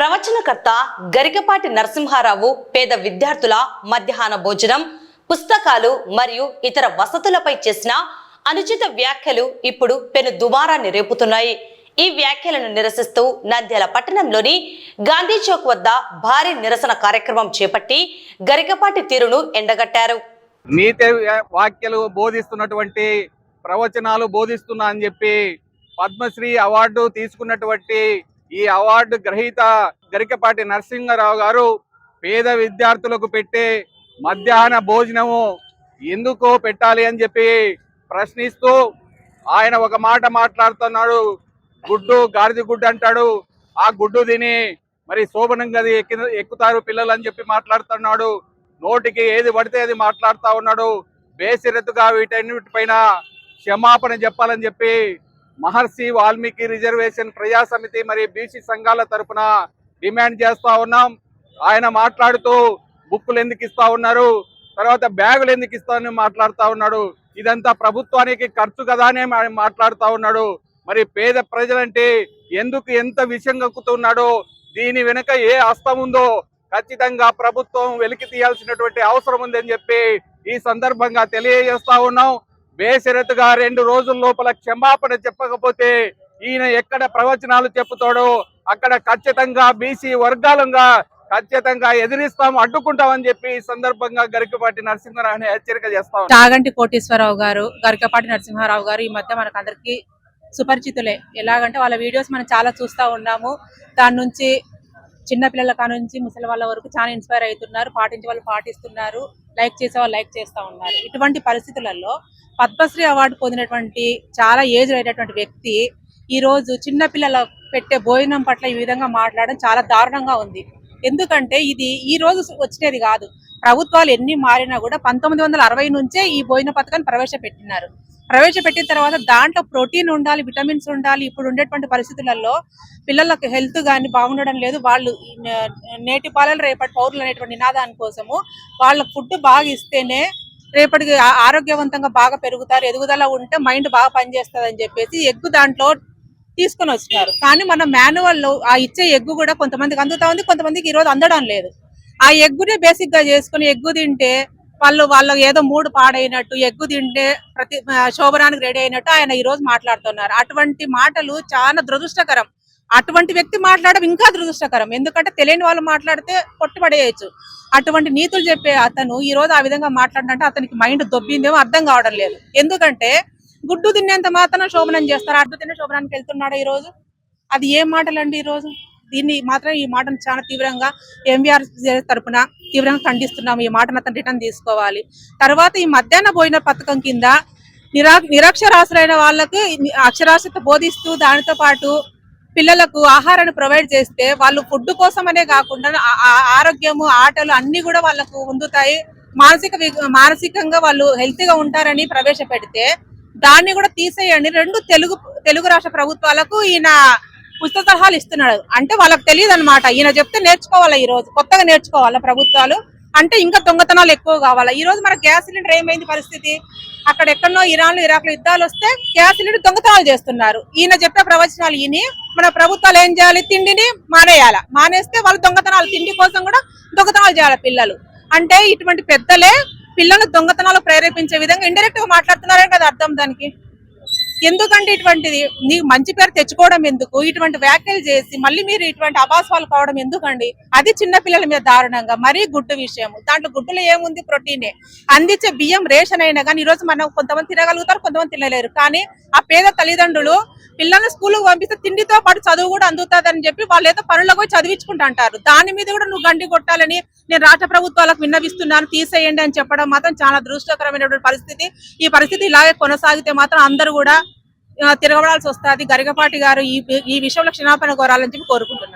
ప్రవచనకర్త గరికపాటి నరసింహారావు పేద విద్యార్థుల మధ్యాహ్న భోజనం, పుస్తకాలు మరియు ఇతర వసతులపై చేసిన అనుచిత వ్యాఖ్యలు ఇప్పుడు పెను దుమారాన్ని రేపుతున్నాయి. ఈ వ్యాఖ్యలను నిరసిస్తూ నంద్యాల పట్టణంలోని గాంధీ చౌక్ వద్ద భారీ నిరసన కార్యక్రమం చేపట్టి గరికపాటి తీరును ఎండగట్టారు. నీతి వాక్యాలు బోధిస్తున్నటువంటి ప్రవచనాలు బోధిస్తున్నా అని చెప్పి పద్మశ్రీ అవార్డు తీసుకున్నటువంటి ఈ అవార్డు గ్రహీత గరికపాటి నరసింహారావు గారు పేద విద్యార్థులకు పెట్టే మధ్యాహ్న భోజనము ఎందుకో పెట్టాలి అని చెప్పి ప్రశ్నిస్తూ ఆయన ఒక మాట మాట్లాడుతున్నాడు. గుడ్డు గాడిద గుడ్డు అంటాడు. ఆ గుడ్డు తిని మరి శోభనంగా ఎక్కుతారు పిల్లలు అని చెప్పి మాట్లాడుతున్నాడు. నోటికి ఏది పడితే అది మాట్లాడుతూ ఉన్నాడు. బేసిరతుగా వీటన్నిటిపైన క్షమాపణ చెప్పాలని చెప్పి మహర్షి వాల్మీకి రిజర్వేషన్ ప్రజా సమితి మరి బీసీ సంఘాల తరఫున డిమాండ్ చేస్తా ఉన్నాం. ఆయన మాట్లాడుతూ బుక్కులు ఎందుకు ఇస్తా ఉన్నారు, తర్వాత బ్యాగులు ఎందుకు ఇస్తామని మాట్లాడుతూ ఉన్నాడు. ఇదంతా ప్రభుత్వానికి ఖర్చు కదా అని మాట్లాడుతూ ఉన్నాడు. మరి పేద ప్రజలంటే ఎందుకు ఎంత విషయం కక్కుతున్నాడో, దీని వెనుక ఏ హస్తం ఉందో ఖచ్చితంగా ప్రభుత్వం వెలికి తీయాల్సినటువంటి అవసరం ఉందని చెప్పి ఈ సందర్భంగా తెలియజేస్తా ఉన్నాం. బేషరతుగా 2 రోజుల లోపల క్షమాపణ చెప్పకపోతే ఈయన ఎక్కడ ప్రవచనాలు చెప్పుతాడో అక్కడ ఖచ్చితంగా బీసీ వర్గాలంగా ఖచ్చితంగా ఎదిరిస్తాము, అడ్డుకుంటామని చెప్పి ఈ సందర్భంగా గరికపాటి నరసింహారావుని హెచ్చరిక చేస్తాం. చాగంటి కోటేశ్వరరావు గారు, గరికపాటి నరసింహారావు గారు ఈ మధ్య మనకు అందరికి సుపరిచితులే. ఎలాగంటే వాళ్ళ వీడియోస్ మనం చాలా చూస్తూ ఉన్నాము. దాని నుంచి చిన్నపిల్లల కానుంచి ముసలి వాళ్ళ వరకు చాలా ఇన్స్పైర్ అవుతున్నారు. పాటించే వాళ్ళు పాటిస్తున్నారు, లైక్ చేసే వాళ్ళు లైక్ చేస్తూ ఉన్నారు. ఇటువంటి పరిస్థితులలో పద్మశ్రీ అవార్డు పొందినటువంటి చాలా ఏజ్ అయినటువంటి వ్యక్తి ఈ రోజు చిన్నపిల్లల పెట్టే భోజనం పట్ల ఈ విధంగా మాట్లాడడం చాలా దారుణంగా ఉంది. ఎందుకంటే ఇది ఈ రోజు వచ్చినది కాదు. ప్రభుత్వాలు ఎన్ని మారినా కూడా 1960 నుంచే ఈ భోజన పథకాన్ని ప్రవేశపెట్టిన తర్వాత దాంట్లో ప్రోటీన్ ఉండాలి, విటమిన్స్ ఉండాలి. ఇప్పుడు ఉండేటువంటి పరిస్థితులలో పిల్లలకు హెల్త్ కానీ బాగుండడం లేదు. వాళ్ళు నేటి పాలన రేపటి పౌరులు అనేటువంటి నినాదాని కోసము వాళ్ళ ఫుడ్ బాగా ఇస్తేనే రేపటికి ఆరోగ్యవంతంగా బాగా పెరుగుతారు, ఎదుగుదల ఉంటే మైండ్ బాగా పనిచేస్తుంది అని చెప్పేసి ఎగ్గు దాంట్లో తీసుకొని వచ్చినారు. కానీ మన మాన్యువల్లో ఆ ఇచ్చే ఎగ్గు కూడా కొంతమందికి అందుతా ఉంది, కొంతమందికి ఈరోజు అందడం లేదు. ఆ ఎగ్గునే బేసిక్ గా చేసుకుని ఎగ్గు తింటే వాళ్ళు ఏదో మూడు పాడైనట్టు, ఎగ్గు తింటే ప్రతి శోభనానికి రెడీ అయినట్టు ఆయన ఈ రోజు మాట్లాడుతున్నారు. అటువంటి మాటలు చాలా దురదృష్టకరం. అటువంటి వ్యక్తి మాట్లాడడం ఇంకా దురదృష్టకరం. ఎందుకంటే తెలియని వాళ్ళు మాట్లాడితే కొట్టుపడేయచ్చు. అటువంటి నీతులు చెప్పే అతను ఈ రోజు ఆ విధంగా మాట్లాడినంటే అతనికి మైండ్ దొబ్బిందేమో అర్థం కావడం లేదు. ఎందుకంటే గుడ్డు తిన్నేంత మాత్రం శోభనం చేస్తారు. అడ్డు తినే శోభనానికి వెళ్తున్నాడు ఈ రోజు. అది ఏం మాటలండి ఈ రోజు? దీన్ని మాత్రం ఈ మాటను చాలా తీవ్రంగా ఎంవీఆర్ తరఫున తీవ్రంగా ఖండిస్తున్నాము. ఈ మాటను అతను రిటర్న్ తీసుకోవాలి. తర్వాత ఈ మధ్యాహ్న భోజన పథకం కింద నిరక్షరాస్యులైన వాళ్ళకి అక్షరాస్యత బోధిస్తూ దానితో పాటు పిల్లలకు ఆహారాన్ని ప్రొవైడ్ చేస్తే వాళ్ళు ఫుడ్ కోసమనే కాకుండా ఆరోగ్యము, ఆటలు అన్ని కూడా వాళ్ళకు పొందుతాయి. మానసికంగా వాళ్ళు హెల్తీగా ఉంటారని ప్రవేశపెడితే దాన్ని కూడా తీసేయండి. 2 తెలుగు రాష్ట్ర ప్రభుత్వాలకు ఈయన ఉచిత సలహాలు ఇస్తున్నాడు. అంటే వాళ్ళకి తెలియదు అనమాట. ఈయన చెప్తే నేర్చుకోవాలా, ఈ రోజు కొత్తగా నేర్చుకోవాలా ప్రభుత్వాలు. అంటే ఇంకా దొంగతనాలు ఎక్కువ కావాలా. ఈ రోజు మన గ్యాస్ సిలిండర్ ఏమైంది పరిస్థితి? అక్కడ ఎక్కడో ఇరాన్ ఇరాక్ లో యుద్ధాలు వస్తే గ్యాస్ సిలిండర్ దొంగతనాలు చేస్తున్నారు. ఈయన చెప్పే ప్రవచనాలు ఈయన మన ప్రభుత్వాలు ఏం చేయాలి? తిండిని మానేయాల. మానేస్తే వాళ్ళు దొంగతనాలు, తిండి కోసం కూడా దొంగతనాలు చేయాలి పిల్లలు. అంటే ఇటువంటి పెద్దలే పిల్లలు దొంగతనాలు ప్రేరేపించే విధంగా ఇండైరెక్ట్ గా మాట్లాడుతున్నారని కదా అర్థం దానికి. ఎందుకంటే ఇటువంటిది నీకు మంచి పేరు తెచ్చుకోవడం ఎందుకు? ఇటువంటి వ్యాఖ్యలు చేసి మళ్ళీ మీరు ఇటువంటి అభాస్వాలు కావడం ఎందుకండి? అది చిన్న పిల్లల మీద దారుణంగా. మరీ గుడ్డు విషయం, దాంట్లో గుడ్డులో ఏముంది? ప్రోటీనే. అందించే బియ్యం రేషన్ అయినా కానీ ఈరోజు మనం కొంతమంది తినగలుగుతారు, కొంతమంది తినలేరు. కానీ ఆ పేద తల్లిదండ్రులు పిల్లల్ని స్కూల్కి పంపిస్తే తిండితో పాటు చదువు కూడా అందుతుందని చెప్పి వాళ్ళు ఏదో పనులకు పోయి చదివించుకుంటా అంటారు. దాని మీద కూడా నువ్వు గండి కొట్టాలని నేను రాష్ట్ర ప్రభుత్వాలకు విన్నవిస్తున్నాను, తీసేయండి అని చెప్పడం మాత్రం చాలా దురదృష్టకరమైనటువంటి పరిస్థితి. ఈ పరిస్థితి ఇలాగే కొనసాగితే మాత్రం అందరూ కూడా తిరగబడాల్సి వస్తుంది. గరికపాటి గారు ఈ విషయంలో క్షమాపణ కోరాలని చెప్పి కోరుకుంటున్నాను.